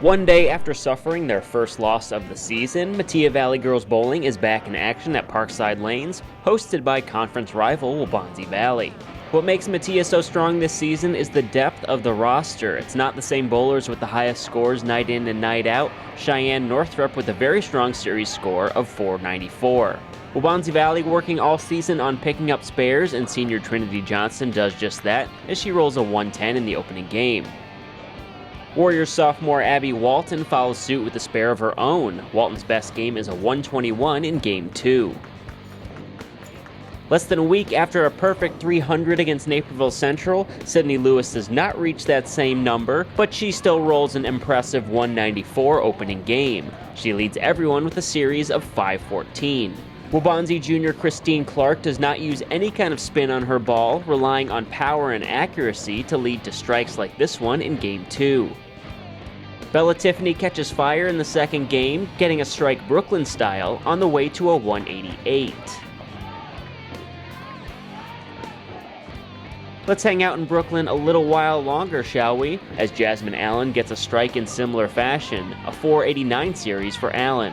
One day after suffering their first loss of the season, Metea Valley Girls Bowling is back in action at Parkside Lanes, hosted by conference rival Waubonsie Valley. What makes Metea so strong this season is the depth of the roster. It's not the same bowlers with the highest scores night in and night out. Cheyenne Northrup with a very strong series score of 494. Waubonsie Valley working all season on picking up spares, and senior Trinity Johnson does just that as she rolls a 110 in the opening game. Warriors sophomore Abby Walton follows suit with a spare of her own. Walton's best game is a 121 in Game 2. Less than a week after a perfect 300 against Naperville Central, Sydney Lewis does not reach that same number, but she still rolls an impressive 194 opening game. She leads everyone with a series of 514. Waubonsie junior Christine Clark does not use any kind of spin on her ball, relying on power and accuracy to lead to strikes like this one in Game 2. Bella Tiffany catches fire in the second game, getting a strike Brooklyn style on the way to a 188. Let's hang out in Brooklyn a little while longer, shall we? As Jasmine Allen gets a strike in similar fashion, a 489 series for Allen.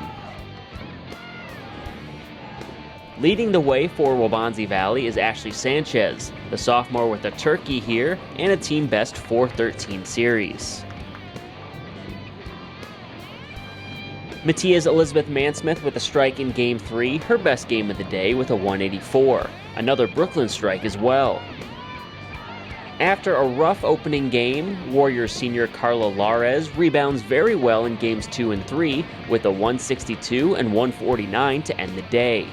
Leading the way for Waubonsie Valley is Ashley Sanchez, the sophomore with a turkey here and a team best 413 series. Metea's Elizabeth Mansmith with a strike in Game 3, her best game of the day with a 184. Another Brooklyn strike as well. After a rough opening game, Warriors senior Carla Lares rebounds very well in Games 2 and 3 with a 162 and 149 to end the day.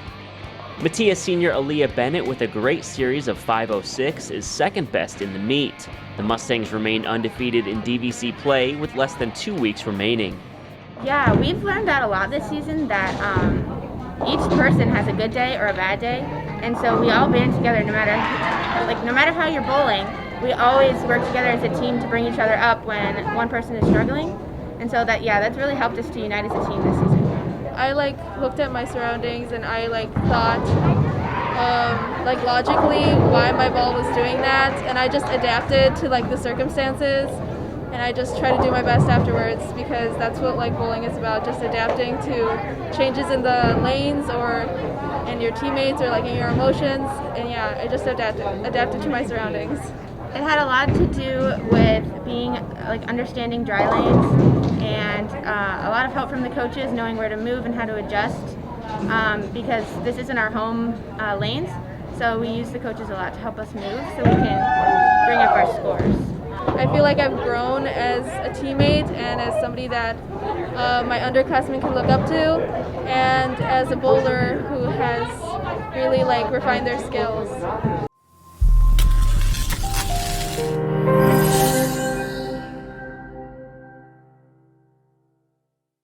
Metea senior Aaliyah Bennett with a great series of 506 is second best in the meet. The Mustangs remain undefeated in DVC play with less than 2 weeks remaining. Yeah, we've learned that a lot this season, that each person has a good day or a bad day, and so we all band together no matter how you're bowling. We always work together as a team to bring each other up when one person is struggling, and so that's really helped us to unite as a team this season. I looked at my surroundings and I thought logically why my ball was doing that, and I just adapted to the circumstances, and I just try to do my best afterwards, because that's what bowling is about, just adapting to changes in the lanes or in your teammates or in your emotions. And yeah, I just adapted to my surroundings. It had a lot to do with being understanding dry lanes, and a lot of help from the coaches knowing where to move and how to adjust, because this isn't our home lanes, so we use the coaches a lot to help us move so we can bring up our scores. I feel like I've grown as a teammate and as somebody that my underclassmen can look up to, and as a bowler who has really refined their skills.